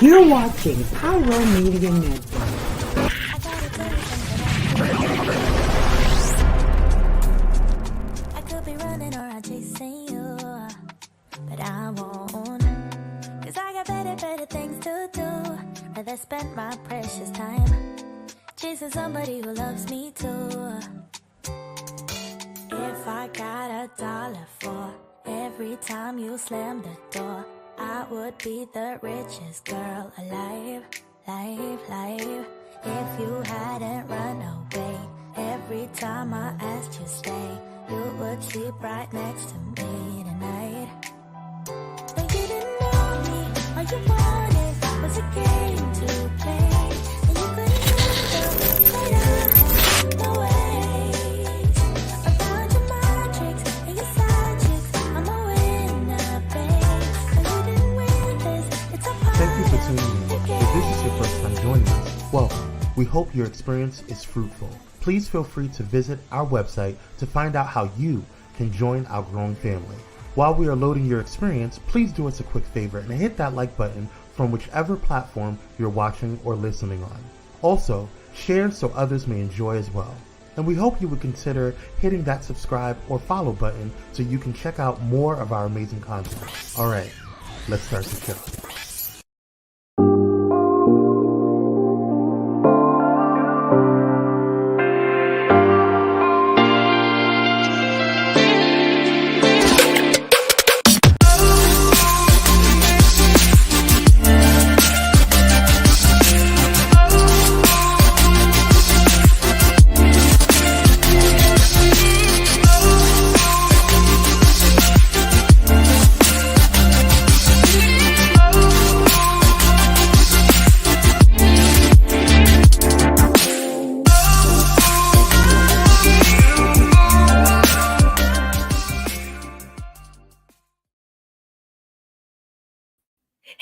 You're watching Pyro Media Network. I could be running or I'm chasing you, but I won't. Cause I got better things to do. Rather spend my precious time chasing somebody who loves me too. If I got $1 for every time you slam the door, I would be the richest girl alive, life. If you hadn't run away every time I asked you stay, you would sleep right next to me tonight. But you didn't know me, all you wanted was a game to play, and you couldn't handle the ways around your magics and your side chicks. I'm a winner, babe, but you didn't win this. It's a part. Thank you for tuning in. If this is your first time joining us, welcome. We hope your experience is fruitful. Please feel free to visit our website to find out how you can join our growing family. While we are loading your experience, please do us a quick favor and hit that like button from whichever platform you're watching or listening on. Also, share so others may enjoy as well. And we hope you would consider hitting that subscribe or follow button so you can check out more of our amazing content. Alright, let's start the show.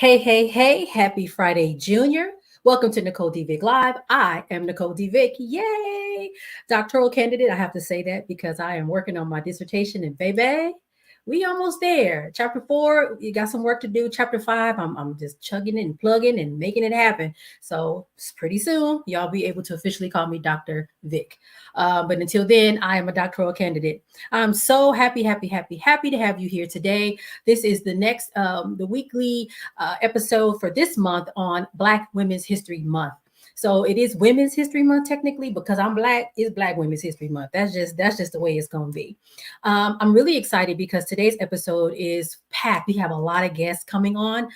Hey, happy Friday, Junior. Welcome to Nicole D. Vick Live. I am Nicole D. Vick. Yay! Doctoral candidate. I have to say that because I am working on my dissertation, and baby, we almost there. Chapter 4, you got some work to do. Chapter 5, I'm just chugging and plugging and making it happen. So pretty soon, y'all be able to officially call me Dr. Vick. But until then, I am a doctoral candidate. I'm so happy to have you here today. This is the next, the weekly episode for this month on Black Women's History Month. So it is Women's History Month technically because I'm Black. It's Black Women's History Month. That's just the way it's going to be. I'm really excited because today's episode is packed. We have a lot of guests coming on.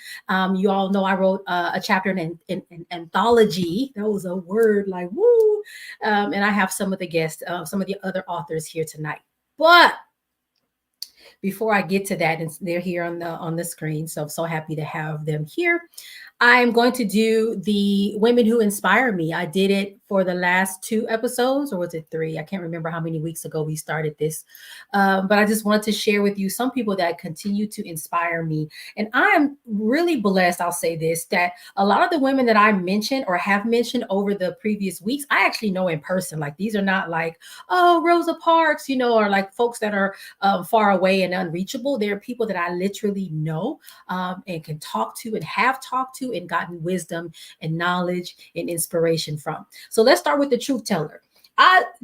You all know I wrote a chapter in anthology. That was a word like woo. And I have some of the guests, some of the other authors here tonight. But before I get to that, and they're here on the screen, so I'm so happy to have them here. I'm going to do the women who inspire me. I did it for the last 2 episodes, or was it 3? I can't remember how many weeks ago we started this. But I just wanted to share with you some people that continue to inspire me. And I'm really blessed, I'll say this, that a lot of the women that I mentioned or have mentioned over the previous weeks, I actually know in person. Like these are not like, oh, Rosa Parks, or like folks that are far away and unreachable. They're people that I literally know and can talk to and have talked to and gotten wisdom and knowledge and inspiration from. So let's start with the truth teller.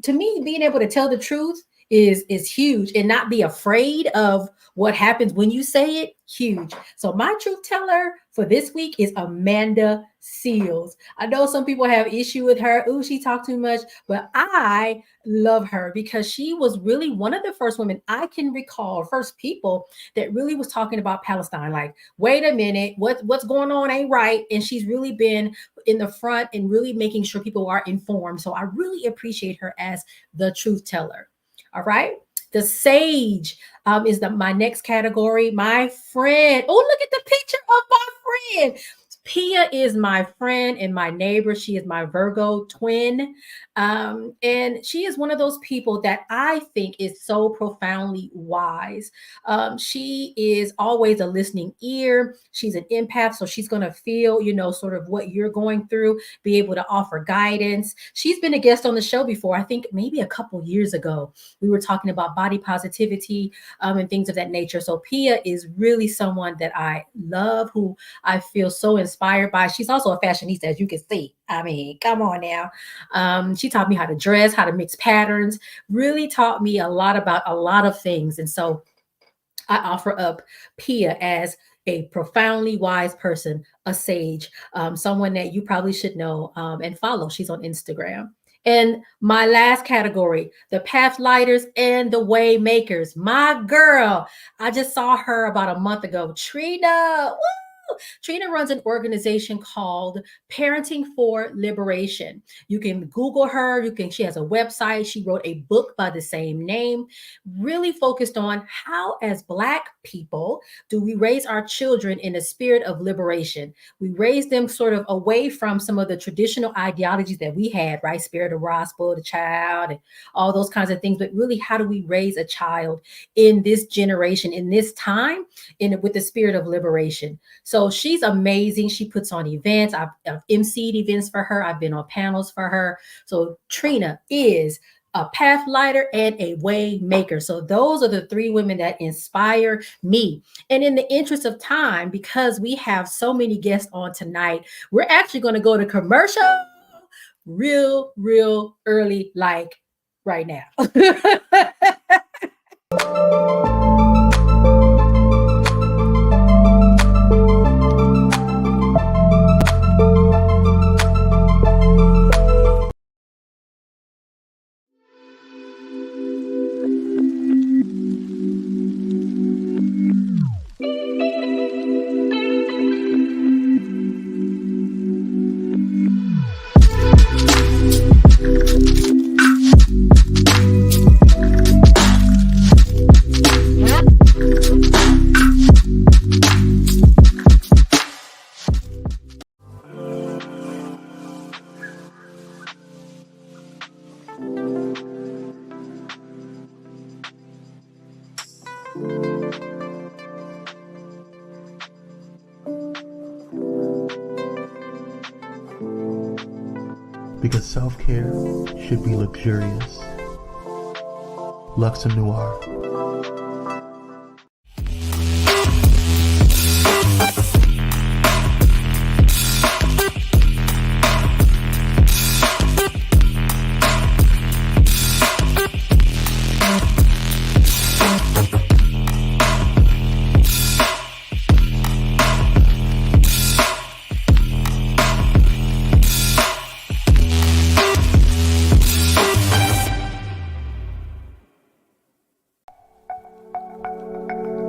To me, being able to tell the truth is huge, and not be afraid of what happens when you say it, huge. So my truth teller for this week is Amanda Seals. I know some people have issue with her. Ooh, she talked too much, but I love her because she was really one of the first women I can recall, first people that really was talking about Palestine. Like, wait a minute, what's going on ain't right. And she's really been in the front and really making sure people are informed. So I really appreciate her as the truth teller. All right. The sage is my next category. My friend. Oh, look at the picture of my friend. Pia is my friend and my neighbor. She is my Virgo twin. And she is one of those people that I think is so profoundly wise. She is always a listening ear. She's an empath, so she's going to feel, sort of what you're going through, be able to offer guidance. She's been a guest on the show before. I think maybe a couple years ago, we were talking about body positivity and things of that nature. So Pia is really someone that I love, who I feel so inspired by. She's also a fashionista, as you can see. I mean, come on now. She taught me how to dress, how to mix patterns, really taught me a lot about a lot of things. And so I offer up Pia as a profoundly wise person, a sage, someone that you probably should know and follow. She's on Instagram. And my last category, the Pathlighters and the Waymakers. My girl, I just saw her about a month ago. Trina, woo! Trina runs an organization called Parenting for Liberation. You can Google her. She has a website. She wrote a book by the same name, really focused on how, as Black people, do we raise our children in a spirit of liberation. We raise them sort of away from some of the traditional ideologies that we had, right? Spirit of Ra, spoil the child, and all those kinds of things. But really, how do we raise a child in this generation, in this time, with the spirit of liberation? So she's amazing. She puts on events. I've emceed events for her. I've been on panels for her. So Trina is a pathlighter and a way maker. So those are the three women that inspire me. And in the interest of time, because we have so many guests on tonight, we're actually going to go to commercial real early, like right now. Because self-care should be luxurious. Luxe Noir.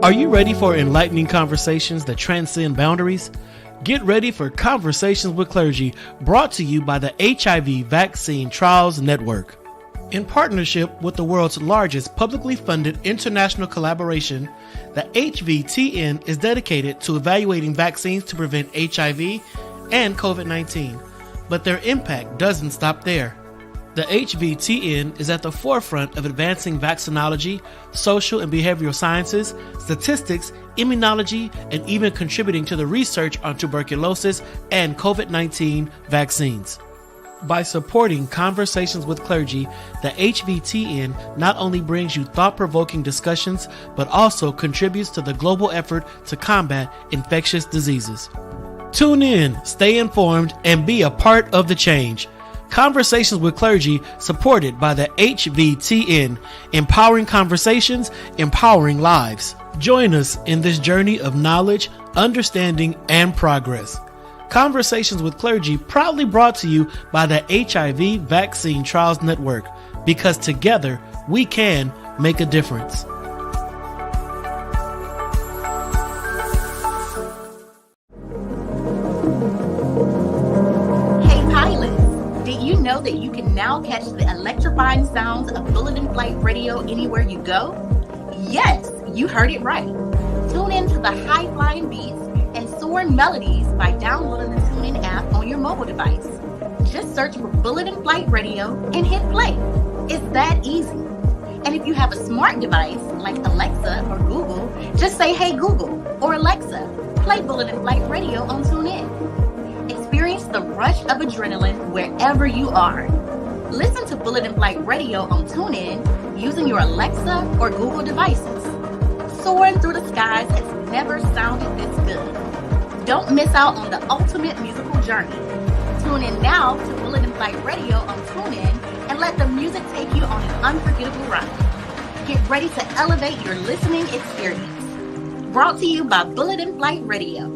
Are you ready for enlightening conversations that transcend boundaries? Get ready for Conversations with Clergy, brought to you by the HIV Vaccine Trials Network. In partnership with the world's largest publicly funded international collaboration, the HVTN is dedicated to evaluating vaccines to prevent HIV and COVID-19. But their impact doesn't stop there. The HVTN is at the forefront of advancing vaccinology, social and behavioral sciences, statistics, immunology, and even contributing to the research on tuberculosis and COVID-19 vaccines. By supporting Conversations with Clergy, the HVTN not only brings you thought-provoking discussions, but also contributes to the global effort to combat infectious diseases. Tune in, stay informed, and be a part of the change. Conversations with Clergy, supported by the HVTN, empowering conversations, empowering lives. Join us in this journey of knowledge, understanding, and progress. Conversations with Clergy, proudly brought to you by the HIV Vaccine Trials Network, because together we can make a difference. Know that you can now catch the electrifying sounds of Bulletin Flight Radio anywhere you go? Yes, you heard it right. Tune in to the high-flying beats and soaring melodies by downloading the TuneIn app on your mobile device. Just search for Bullet in Flight Radio and hit play. It's that easy. And if you have a smart device like Alexa or Google, just say, "Hey Google," or "Alexa, play Bullet in Flight Radio on TuneIn." Experience the rush of adrenaline wherever you are. Listen to Bullet in Flight Radio on TuneIn using your Alexa or Google devices. Soaring through the skies has never sounded this good. Don't miss out on the ultimate musical journey. Tune in now to Bullet in Flight Radio on TuneIn and let the music take you on an unforgettable ride. Get ready to elevate your listening experience. Brought to you by Bullet in Flight Radio.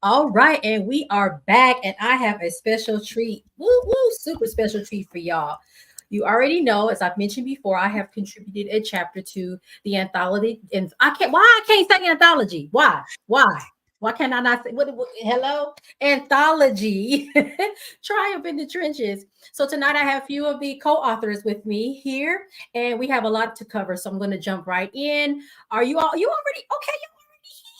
All right, and we are back, and I have a special treat, super special treat for y'all. You already know, as I've mentioned before, I have contributed a chapter to the anthology, and I can't say anthology? Why can I not say hello? Anthology, Triumph in the Trenches. So tonight I have a few of the co-authors with me here, and we have a lot to cover. So I'm going to jump right in. Are you already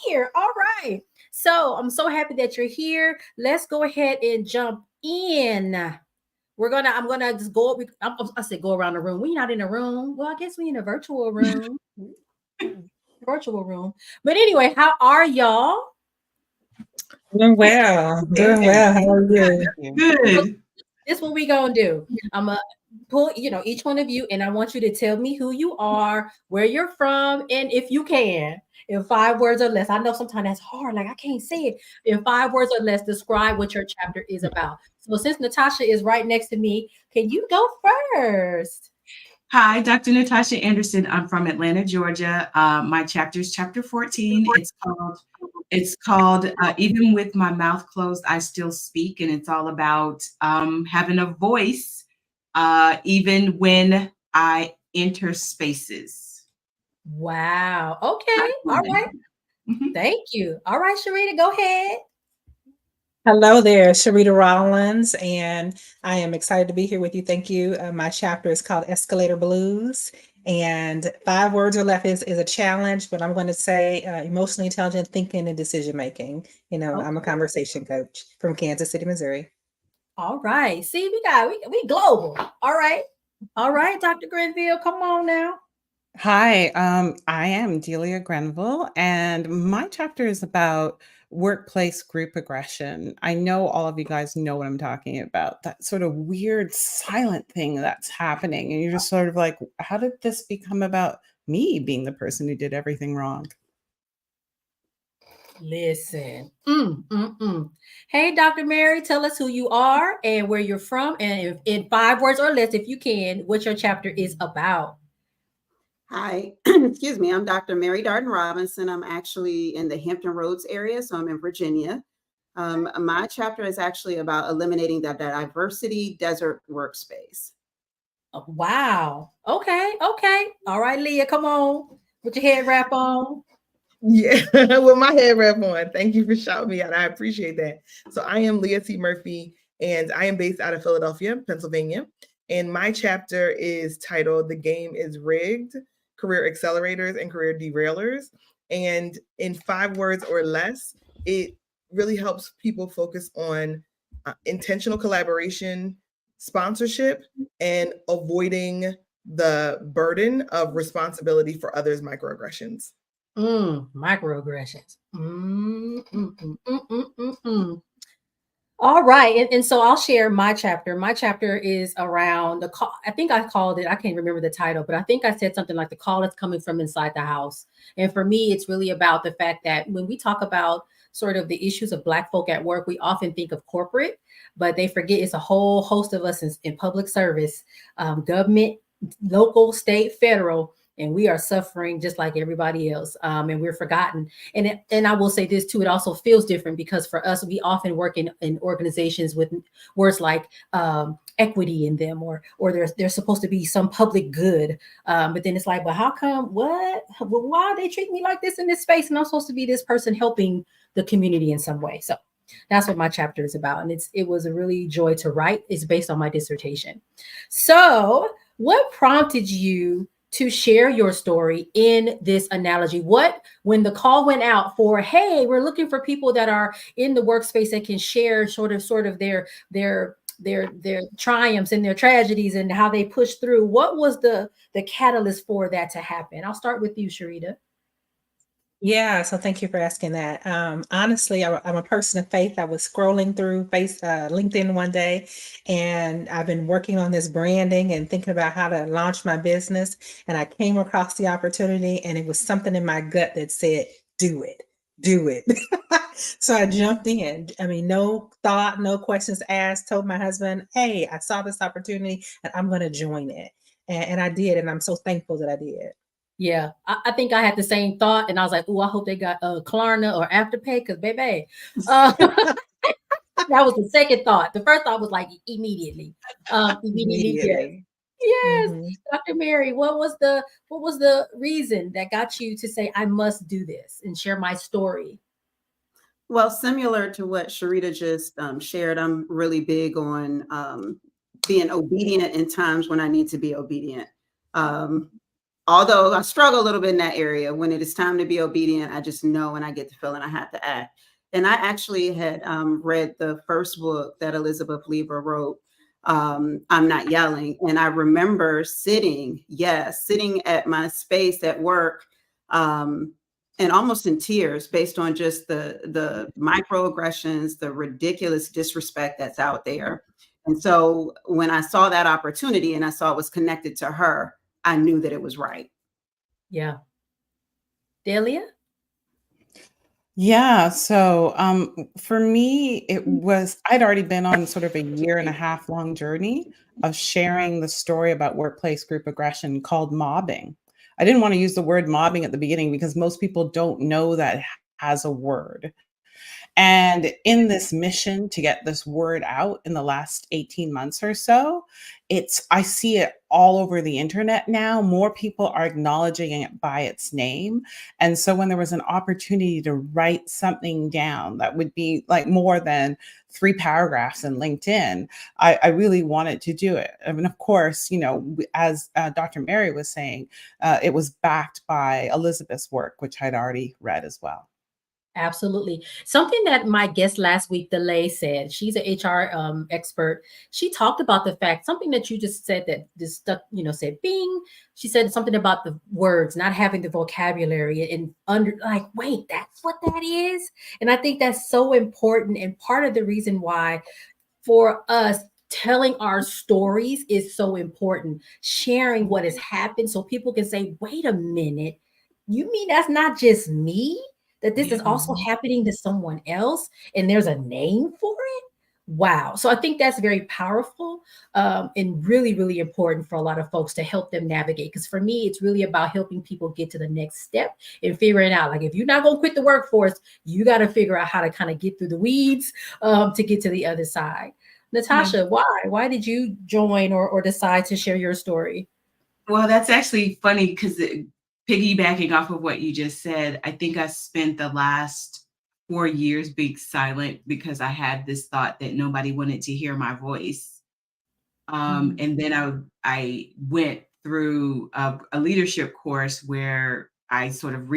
here? All right. So I'm so happy that you're here. Let's go ahead and jump in. I'm gonna just go. I said go around the room. We're not in a room. Well, I guess we're in a virtual room. Virtual room. But anyway, how are y'all? Doing well. How are you? Good. This is what we gonna do. I'm gonna pull, each one of you, and I want you to tell me who you are, where you're from, and if you can, in 5 words or less. I know sometimes that's hard, like I can't say it. In 5 words or less, describe what your chapter is about. So since Natasha is right next to me, can you go first? Hi, Dr. Natasha Anderson. I'm from Atlanta, Georgia. My chapter is chapter 14. It's called Even With My Mouth Closed, I Still Speak. And it's all about having a voice even when I enter spaces. Wow. Okay. All right. Mm-hmm. Thank you. All right, Sharita, go ahead. Hello there, Sharita Rollins, and I am excited to be here with you. Thank you. My chapter is called Escalator Blues, and 5 words or less is a challenge, but I'm going to say emotionally intelligent thinking and decision making. Okay. I'm a conversation coach from Kansas City, Missouri. All right. See, we global. All right, Dr. Grenville, come on now. Hi, I am Delia Grenville, and my chapter is about workplace group aggression. I know all of you guys know what I'm talking about, that sort of weird silent thing that's happening. And you're just sort of like, how did this become about me being the person who did everything wrong? Listen. Hey, Dr. Mary, tell us who you are and where you're from, and in 5 words or less, if you can, what your chapter is about. Hi, excuse me. I'm Dr. Mary Darden Robinson. I'm actually in the Hampton Roads area, so I'm in Virginia. My chapter is actually about eliminating the diversity desert workspace. Wow. Okay. All right, Leah, come on. Put your head wrap on. Yeah, with my head wrap on. Thank you for shouting me out. I appreciate that. So I am Leah T. Murphy, and I am based out of Philadelphia, Pennsylvania. And my chapter is titled "The Game is Rigged: Career Accelerators and Career Derailers." And in 5 words or less, it really helps people focus on intentional collaboration, sponsorship, and avoiding the burden of responsibility for others' microaggressions. Microaggressions. All right. And so I'll share my chapter. My chapter is around the call. I think I called it, I can't remember the title, but I think I said something like the call that's coming from inside the house. And for me, it's really about the fact that when we talk about sort of the issues of Black folk at work, we often think of corporate, but they forget it's a whole host of us in public service, government, local, state, federal. and we are suffering just like everybody else, and we're forgotten. And I will say this too, it also feels different because for us, we often work in organizations with words like equity in them, or there's supposed to be some public good, but then it's like, but how come, what, why they treat me like this in this space, and I'm supposed to be this person helping the community in some way. So that's what my chapter is about, and it was a really joy to write. It's based on my dissertation. So what prompted you to share your story in this analogy? What, when the call went out for, hey, we're looking for people that are in the workspace that can share sort of their triumphs and their tragedies and how they push through, what was the catalyst for that to happen? I'll start with you, Sharita. Yeah, so thank you for asking that. Honestly, I'm a person of faith. I was scrolling through LinkedIn one day, and I've been working on this branding and thinking about how to launch my business. And I came across the opportunity, and it was something in my gut that said, do it, do it. So I jumped in. I mean, no thought, no questions asked, told my husband, hey, I saw this opportunity and I'm going to join it. And I did. And I'm so thankful that I did. Yeah, I think I had the same thought, and I was like, "Oh, I hope they got Klarna or Afterpay, because baby." That was the second thought. The first thought was like immediately, immediately. Yes, Immediately. yes. Mhm. Dr. Mary, what was the reason that got you to say I must do this and share my story? Well, similar to what Sharita just shared, I'm really big on being obedient in times when I need to be obedient. Um, Although I struggle a little bit in that area, when it is time to be obedient, I just know and I get the feeling I have to act. And I actually had read the first book that Elizabeth Lever wrote, I'm Not Yelling. And I remember sitting at my space at work, and almost in tears based on just the microaggressions, the ridiculous disrespect that's out there. And so when I saw that opportunity and I saw it was connected to her, I knew that it was right. Yeah, Delia. Yeah, so for me, I'd already been on sort of a year and a half long journey of sharing the story about workplace group aggression called mobbing. I didn't want to use the word mobbing at the beginning because most people don't know that has a word. And in this mission to get this word out in the last 18 months or so, I see it all over the internet now. More people are acknowledging it by its name. And so when there was an opportunity to write something down that would be like more than 3 paragraphs in LinkedIn, I really wanted to do it. I mean, of course, as Dr. Mary was saying, it was backed by Elizabeth's work, which I'd already read as well. Absolutely. Something that my guest last week, Delay, said, she's an HR expert. She talked about the fact, something that you just said that just stuck, said bing. She said something about the words, not having the vocabulary and wait, that's what that is. And I think that's so important. And part of the reason why for us, telling our stories is so important, sharing what has happened so people can say, wait a minute, you mean that's not just me? That this is also happening to someone else and there's a name for it? Wow. So I think that's very powerful, and really, really important for a lot of folks to help them navigate. Because for me, it's really about helping people get to the next step and figuring out, like, if you're not going to quit the workforce, you got to figure out how to kind of get through the weeds to get to the other side. Natasha, why? Why did you join or decide to share your story? Well, that's actually funny because piggybacking off of what you just said, I think I spent the last 4 years being silent because I had this thought that nobody wanted to hear my voice. And then I went through a leadership course where I sort of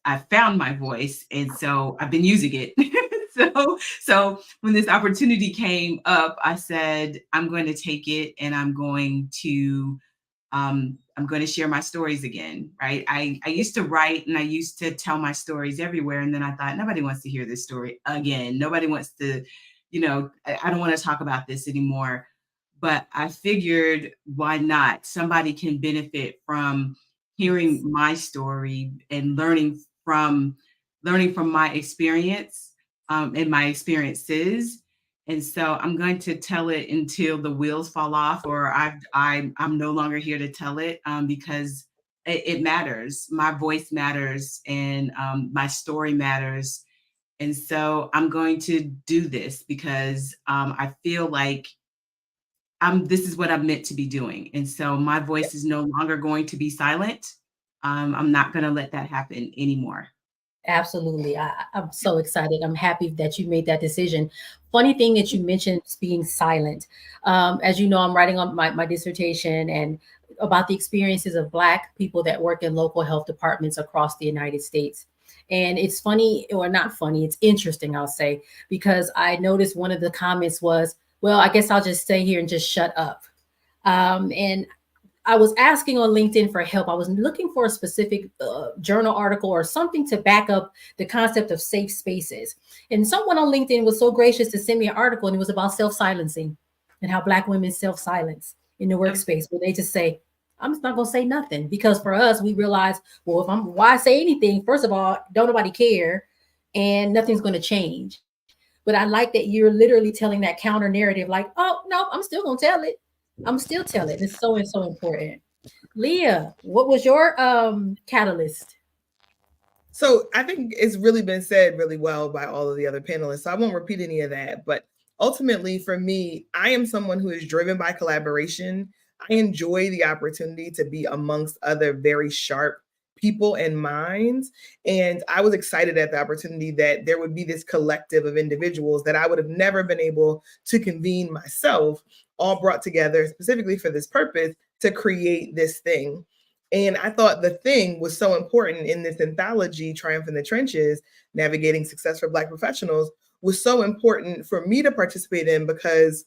I found my voice, and so I've been using it. So when this opportunity came up, I said, I'm going to take it, and I'm going to share my stories again, right? I used to write and I used to tell my stories everywhere. And then I thought, nobody wants to hear this story again. Nobody wants to, I don't want to talk about this anymore. But I figured, why not? Somebody can benefit from hearing my story and learning from my experience, and my experiences. And so I'm going to tell it until the wheels fall off, or I'm no longer here to tell it, because it matters. My voice matters, and my story matters. And so I'm going to do this because I feel like this is what I'm meant to be doing. And so my voice is no longer going to be silent. I'm not going to let that happen anymore. Absolutely. I'm so excited. I'm happy that you made that decision. Funny thing that you mentioned being silent. As you know, I'm writing on my dissertation and about the experiences of Black people that work in local health departments across the United States. And it's funny, or not funny, it's interesting, I'll say, because I noticed one of the comments was, well, I guess I'll just stay here and just shut up. And I was asking on LinkedIn for help. I was looking for a specific journal article or something to back up the concept of safe spaces. And someone on LinkedIn was so gracious to send me an article, and it was about self-silencing and how Black women self-silence in the workspace, where they just say, I'm just not going to say nothing. Because for us, we realize, well, why say anything? First of all, don't nobody care, and nothing's going to change. But I like that you're literally telling that counter narrative, like, oh, no, I'm still going to tell it. I'm still telling. It's so and so important. Leah, what was your catalyst? So I think it's really been said really well by all of the other panelists. So I won't repeat any of that. But ultimately, for me, I am someone who is driven by collaboration. I enjoy the opportunity to be amongst other very sharp people and minds. And I was excited at the opportunity that there would be this collective of individuals that I would have never been able to convene myself, all brought together specifically for this purpose to create this thing. And I thought the thing was so important in this anthology, Triumph in the Trenches, Navigating Success for Black Professionals, was so important for me to participate in because,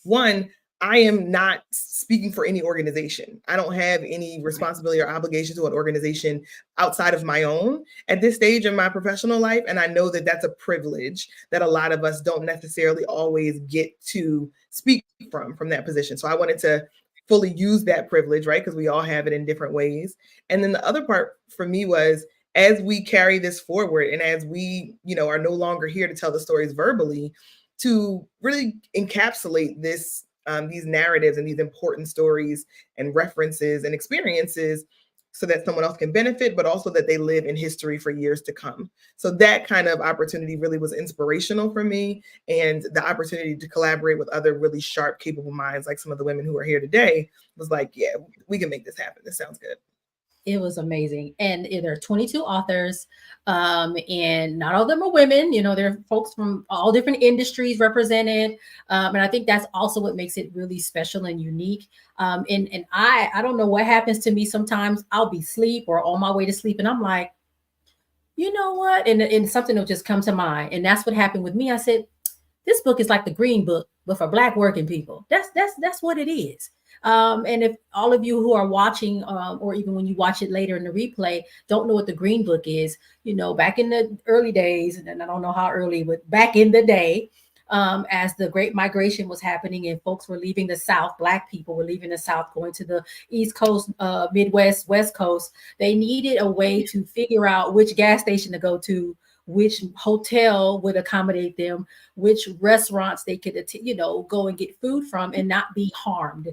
one, I am not speaking for any organization. I don't have any responsibility or obligation to an organization outside of my own at this stage in my professional life. And I know that that's a privilege that a lot of us don't necessarily always get to speak from that position. So I wanted to fully use that privilege, right? Because we all have it in different ways. And then the other part for me was, as we carry this forward and as we, are no longer here to tell the stories verbally, to really encapsulate this, these narratives and these important stories and references and experiences so that someone else can benefit, but also that they live in history for years to come. So that kind of opportunity really was inspirational for me. And the opportunity to collaborate with other really sharp, capable minds, like some of the women who are here today, was like, yeah, we can make this happen. This sounds good. It was amazing. And there are 22 authors, and not all of them are women. There are folks from all different industries represented. And I think that's also what makes it really special and unique. And I don't know what happens to me. Sometimes I'll be asleep or on my way to sleep, and I'm like, you know what? And something will just come to mind. And that's what happened with me. I said, this book is like the Green Book, but for Black working people. That's what it is. And if all of you who are watching, or even when you watch it later in the replay, don't know what the Green Book is, back in the early days, and I don't know how early, but back in the day, as the Great Migration was happening and folks were leaving the South, Black people were leaving the South, going to the East Coast, Midwest, West Coast, they needed a way to figure out which gas station to go to, which hotel would accommodate them, which restaurants they could, go and get food from and not be harmed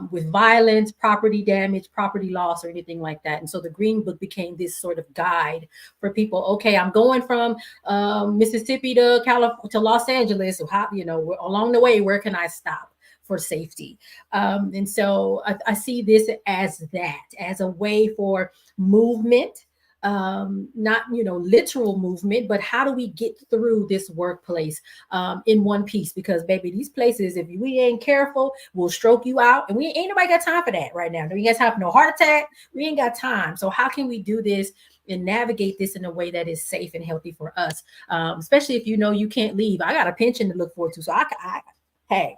with violence, property damage, property loss, or anything like that. And so the Green Book became this sort of guide for people. Okay, I'm going from Mississippi to Los Angeles. So how, along the way, where can I stop for safety? And so I see this as a way for movement. Not literal movement, but how do we get through this workplace in one piece? Because baby, these places, if we ain't careful, will stroke you out, and we ain't nobody got time for that right now. We ain't got time for no heart attack. We ain't got time. So how can we do this and navigate this in a way that is safe and healthy for us? Especially if you can't leave. I got a pension to look forward to, so hey.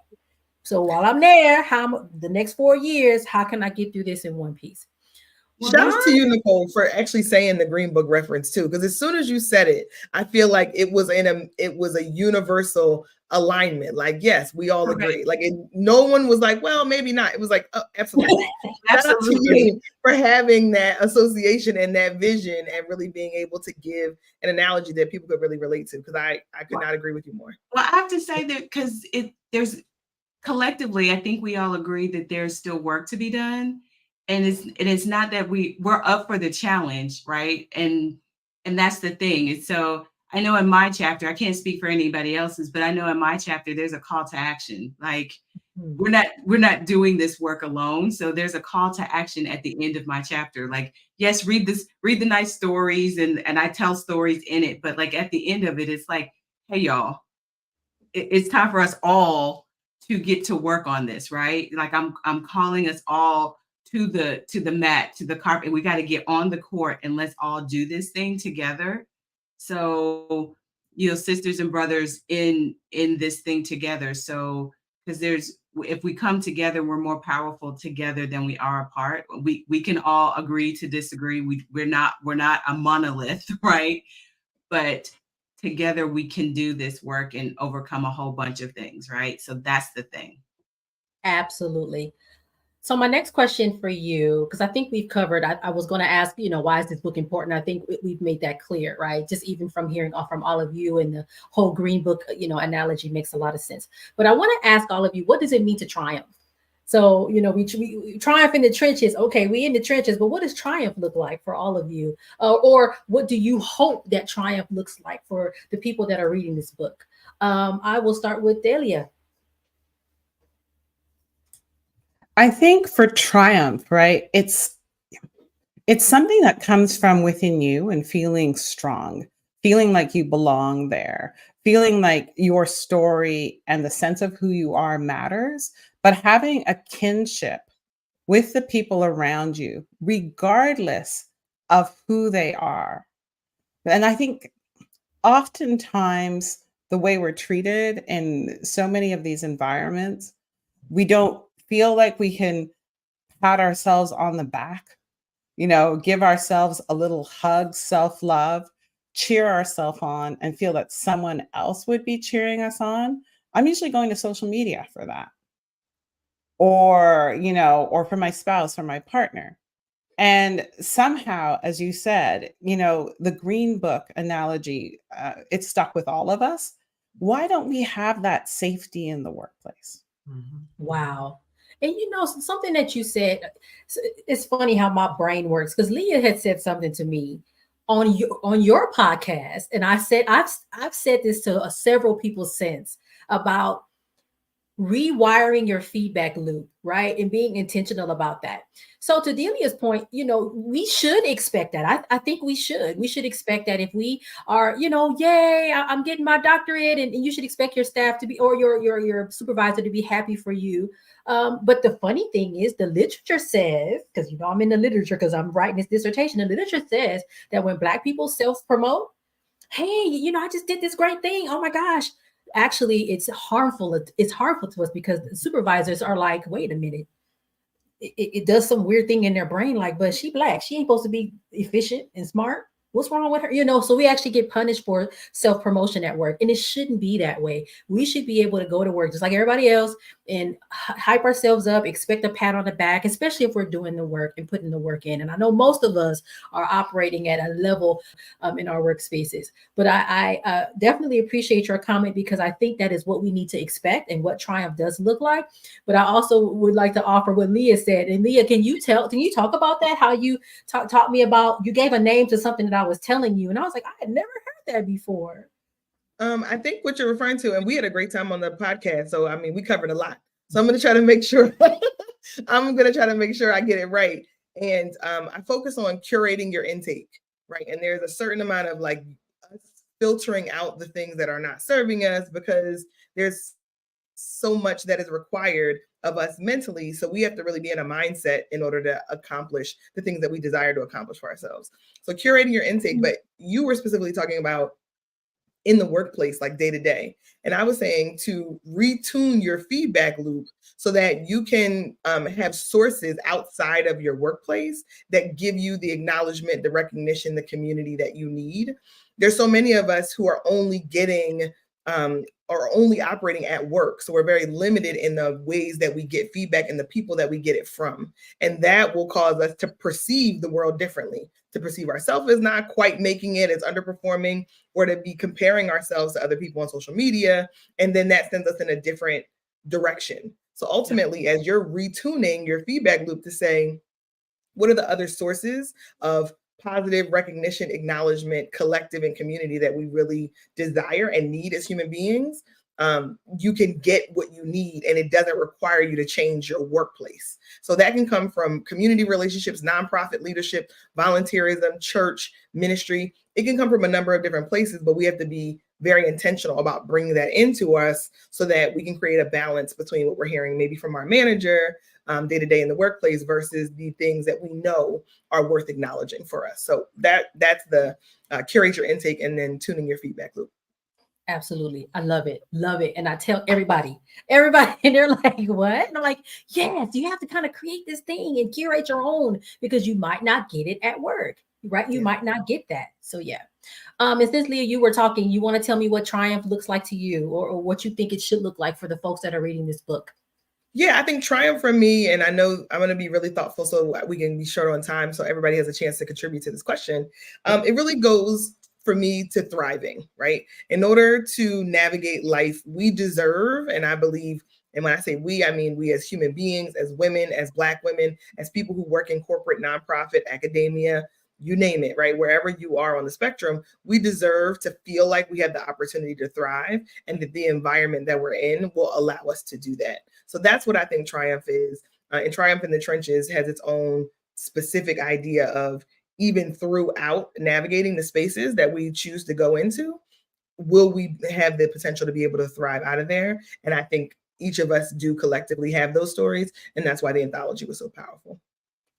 So while I'm there, the next 4 years, how can I get through this in one piece? Shout out to you, Nicole, for actually saying the Green Book reference too, because as soon as you said it, I feel like it was a universal alignment. Like, yes, we all agree. Like, no one was like, well, maybe not. It was like, oh, absolutely. Shout out to you for having that association and that vision, and really being able to give an analogy that people could really relate to. Because I could not agree with you more. Well, I have to say that because there's collectively, I think we all agree that there's still work to be done. it's not that we're up for the challenge, right? And that's the thing. And so I know in my chapter, I can't speak for anybody else's, but I know in my chapter there's a call to action. Like we're not doing this work alone. So there's a call to action at the end of my chapter. Like, yes, read the nice stories, and I tell stories in it, but like at the end of it, it's like, hey y'all, it's time for us all to get to work on this, right? Like I'm calling us all to the mat, to the carpet. We got to get on the court and let's all do this thing together. So, sisters and brothers in this thing together. So, because if we come together, we're more powerful together than we are apart. We can all agree to disagree. We're not a monolith, right? But together we can do this work and overcome a whole bunch of things, right? So that's the thing. Absolutely. So my next question for you, because I think we've covered, I was going to ask, why is this book important? I think we've made that clear, right? Just even from hearing from all of you, and the whole green book, analogy makes a lot of sense. But I want to ask all of you, what does it mean to triumph? So, we triumph in the trenches. Okay, we in the trenches, but what does triumph look like for all of you? Or what do you hope that triumph looks like for the people that are reading this book? I will start with Delia. I think for triumph, right? It's something that comes from within you and feeling strong, feeling like you belong there, feeling like your story and the sense of who you are matters, but having a kinship with the people around you, regardless of who they are. And I think oftentimes the way we're treated in so many of these environments, we don't feel like we can pat ourselves on the back, give ourselves a little hug, self-love, cheer ourselves on, and feel that someone else would be cheering us on. I'm usually going to social media for that. Or for my spouse or my partner. And somehow, as you said, the green book analogy, it stuck with all of us. Why don't we have that safety in the workplace? Wow. And something that you said, it's funny how my brain works, because Leah had said something to me on your podcast, and I said I've said this to several people since, about rewiring your feedback loop, right? And being intentional about that. So to Delia's point, we should expect that. I think we should expect that if we are, yay, I'm getting my doctorate, and you should expect your staff to be, or your supervisor to be happy for you. But the funny thing is, the literature says, because I'm in the literature because I'm writing this dissertation, the literature says that when Black people self-promote, hey, I just did this great thing. Oh my gosh. Actually, it's harmful. It's harmful to us, because the supervisors are like, wait a minute. It does some weird thing in their brain, like, but she Black. She ain't supposed to be efficient and smart. What's wrong with her? So we actually get punished for self-promotion at work. And it shouldn't be that way. We should be able to go to work just like everybody else and hype ourselves up, expect a pat on the back, especially if we're doing the work and putting the work in. And I know most of us are operating at a level in our workspaces. But I definitely appreciate your comment, because I think that is what we need to expect and what triumph does look like. But I also would like to offer what Leah said. And Leah, can you talk about that? How you taught me about, you gave a name to something that I was telling you, and I was like, I had never heard that before. I think what you're referring to, and we had a great time on the podcast. So, I mean, we covered a lot. So I'm going to try to make sure I get it right. And I focus on curating your intake, right? And there's a certain amount of like us filtering out the things that are not serving us, because there's so much that is required of us mentally. So we have to really be in a mindset in order to accomplish the things that we desire to accomplish for ourselves. So curating your intake, but you were specifically talking about in the workplace, like day to day. And I was saying to retune your feedback loop so that you can have sources outside of your workplace that give you the acknowledgement, the recognition, the community that you need. There's so many of us who are only getting or only operating at work. So we're very limited in the ways that we get feedback and the people that we get it from. And that will cause us to perceive the world differently, to perceive ourselves as not quite making it, as underperforming, or to be comparing ourselves to other people on social media. And then that sends us in a different direction. So ultimately, as you're retuning your feedback loop to say, what are the other sources of positive recognition, acknowledgement, collective and community that we really desire and need as human beings. You can get what you need, and it doesn't require you to change your workplace. So that can come from community relationships, nonprofit leadership, volunteerism, church, ministry. It can come from a number of different places, but we have to be very intentional about bringing that into us so that we can create a balance between what we're hearing maybe from our manager day to day in the workplace versus the things that we know are worth acknowledging for us. So that's the curate your intake and then tuning your feedback loop. Absolutely. I love it. Love it. And I tell everybody, and they're like, what? And I'm like, yes, you have to kind of create this thing and curate your own because you might not get it at work, right? You might not get that. So yeah. And since Leah, you were talking, you want to tell me what triumph looks like to you or what you think it should look like for the folks that are reading this book? Yeah, I think triumph for me, and I know I'm going to be really thoughtful so we can be short on time so everybody has a chance to contribute to this question. It really goes for me to thriving, right? In order to navigate life, we deserve, and I believe, and when I say we, I mean we as human beings, as women, as Black women, as people who work in corporate, nonprofit, academia, you name it, right? Wherever you are on the spectrum, we deserve to feel like we have the opportunity to thrive and that the environment that we're in will allow us to do that. So that's what I think triumph is. And Triumph in the Trenches has its own specific idea of even throughout navigating the spaces that we choose to go into, will we have the potential to be able to thrive out of there? And I think each of us do collectively have those stories. And that's why the anthology was so powerful.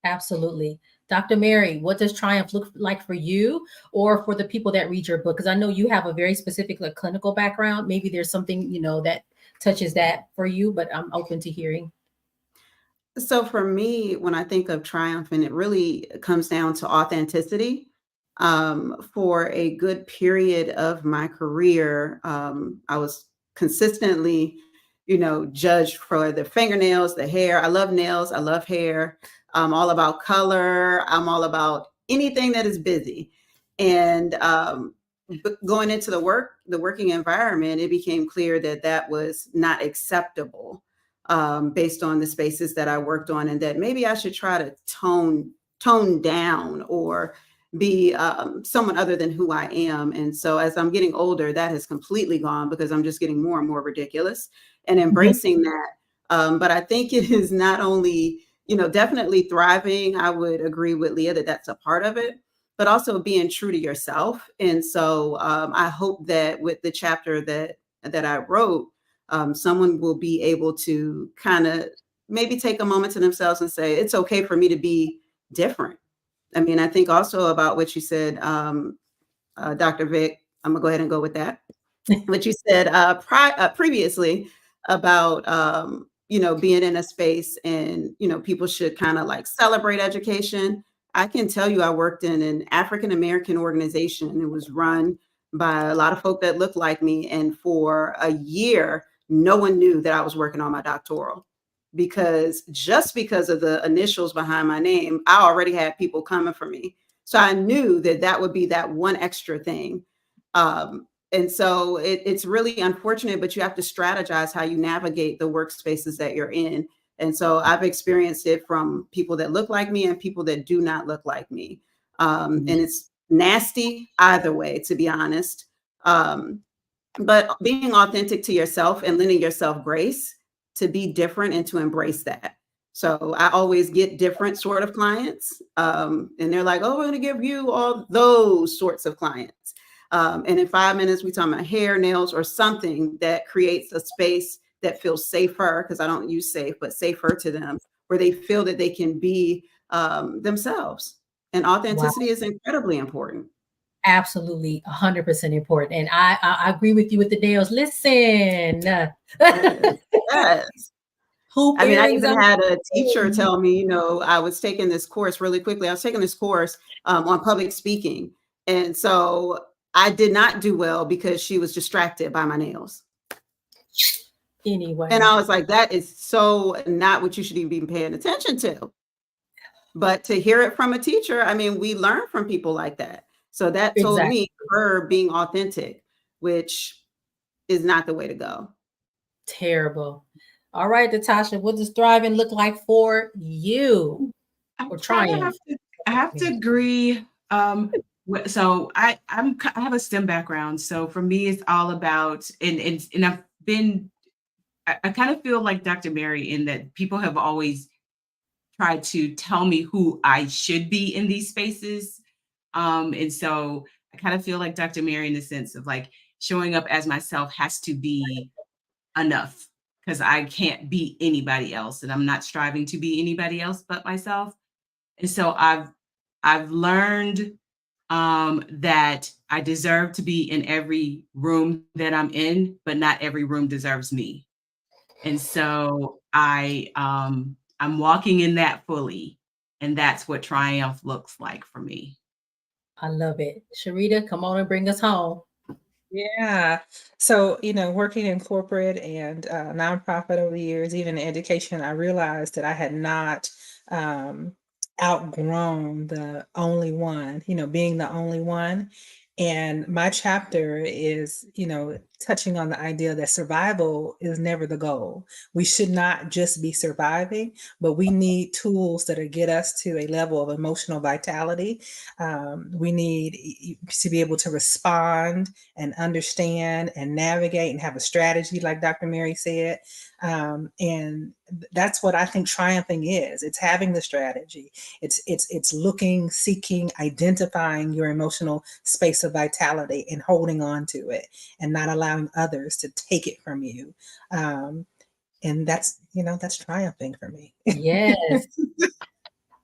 Absolutely. Dr. Mary, what does triumph look like for you or for the people that read your book? Because I know you have a very specific clinical background. Maybe there's something, that touches that for you, but I'm open to hearing. So for me, when I think of triumph, and it really comes down to authenticity. For a good period of my career, I was consistently, judged for the fingernails, the hair. I love nails. I love hair. I'm all about color. I'm all about anything that is busy. And going into the working environment, it became clear that that was not acceptable based on the spaces that I worked on, and that maybe I should try to tone down or be someone other than who I am. And so as I'm getting older, that has completely gone because I'm just getting more and more ridiculous and embracing that. But I think it is not only, definitely thriving. I would agree with Leah that that's a part of it, but also being true to yourself. And so I hope that with the chapter that I wrote, someone will be able to kind of maybe take a moment to themselves and say, it's okay for me to be different. I mean, I think also about what you said, Dr. Vick, I'm gonna go ahead and go with that. What you said previously about, being in a space and, people should kind of like celebrate education. I can tell you I worked in an African-American organization. It was run by a lot of folk that looked like me. And for a year, no one knew that I was working on my doctoral. Because of the initials behind my name, I already had people coming for me. So I knew that would be that one extra thing. And so it's really unfortunate, but you have to strategize how you navigate the workspaces that you're in. And so I've experienced it from people that look like me and people that do not look like me. And it's nasty either way, to be honest. But being authentic to yourself and lending yourself grace to be different and to embrace that. So I always get different sort of clients. And they're like, oh, we're going to give you all those sorts of clients. And in 5 minutes, we talk about hair, nails, or something that creates a space that feels safer, because I don't use safe, but safer to them, where they feel that they can be themselves. And authenticity is incredibly important. Absolutely 100% important. And I agree with you with the nails. Listen. Yes. Hoop I mean, I earrings even on- had a teacher tell me, I was taking this course really quickly. I was taking this course on public speaking. And so I did not do well because she was distracted by my nails. Anyway. And I was like, that is so not what you should even be paying attention to. But to hear it from a teacher, I mean, we learn from people like that. So that told me her being authentic, which is not the way to go. Terrible. All right, Natasha, what does thriving look like for you? or triumph? I have to agree. So I have a STEM background, so for me, it's all about and I've been. I kind of feel like Dr. Mary in that people have always tried to tell me who I should be in these spaces, and so I kind of feel like Dr. Mary in the sense of like showing up as myself has to be enough because I can't be anybody else, and I'm not striving to be anybody else but myself. And so I've learned that I deserve to be in every room that I'm in, but not every room deserves me. And so I'm walking in that fully, and that's what triumph looks like for me. I love it. Sharita, come on and bring us home. Yeah. So, working in corporate and nonprofit over the years, even in education, I realized that I had not outgrown the only one, being the only one. And my chapter is, touching on the idea that survival is never the goal. We should not just be surviving, but we need tools that get us to a level of emotional vitality. We need to be able to respond and understand and navigate and have a strategy, like Dr. Mary said. And that's what I think triumphing is. It's having the strategy. It's looking, seeking, identifying your emotional space of vitality and holding on to it and not allowing others to take it from you. And that's triumphing for me. Yes.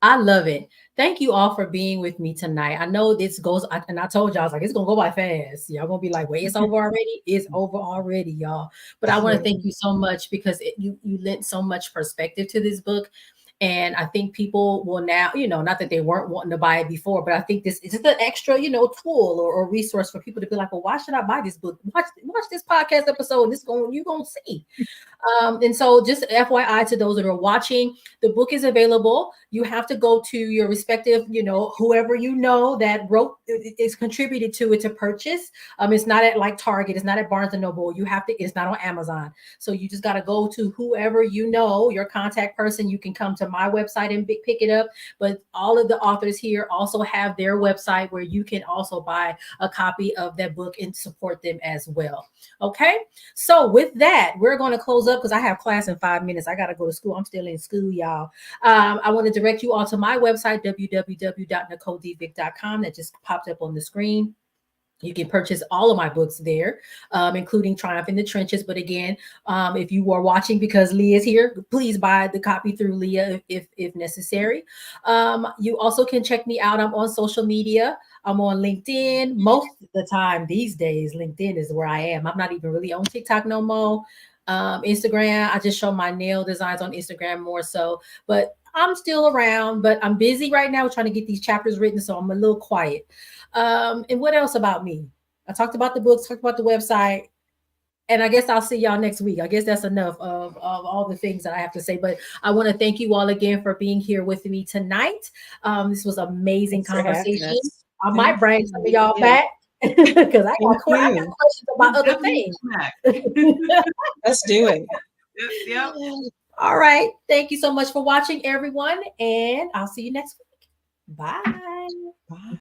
I love it. Thank you all for being with me tonight. I know this goes, and I told y'all, I was like, it's going to go by fast. Y'all going to be like, wait, it's over already? It's over already, y'all. But I want to thank you so much because you lent so much perspective to this book. And I think people will now, not that they weren't wanting to buy it before, but I think this is just an extra, tool or resource for people to be like, well, why should I buy this book? Watch this podcast episode. You're going to see. And so just FYI to those that are watching, the book is available. You have to go to your respective, whoever that wrote is contributed to it to purchase. It's not at like Target. It's not at Barnes & Noble. It's not on Amazon. So you just got to go to whoever your contact person. You can come to my website and pick it up. But all of the authors here also have their website where you can also buy a copy of that book and support them as well. Okay. So with that, we're going to close up because I have class in 5 minutes. I got to go to school. I'm still in school, y'all. I want to direct you all to my website, www.nicoledvick.com. That just popped up on the screen. You can purchase all of my books there, including Triumph in the Trenches. But again, if you are watching because Leah is here, please buy the copy through Leah if necessary. You also can check me out. I'm on social media. I'm on LinkedIn. Most of the time these days, LinkedIn is where I am. I'm not even really on TikTok no more. Instagram, I just show my nail designs on Instagram more so. But I'm still around, but I'm busy right now trying to get these chapters written, so I'm a little quiet. And what else about me? I talked about the books, talked about the website, and I guess I'll see y'all next week. I guess that's enough of all the things that I have to say, but I want to thank you all again for being here with me tonight. This was amazing conversation. I might bring some of y'all back because I got questions about other things. Let's do it. Yep. All right. Thank you so much for watching, everyone, and I'll see you next week. Bye. Bye.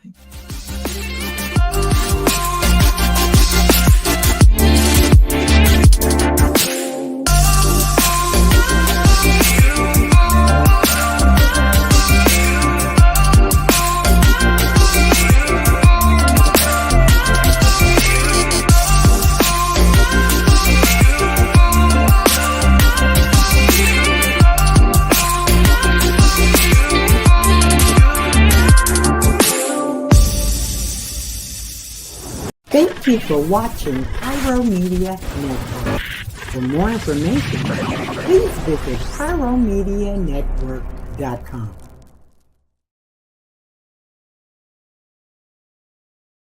Thank you for watching Pyro Media Network. For more information, please visit pyromedianetwork.com.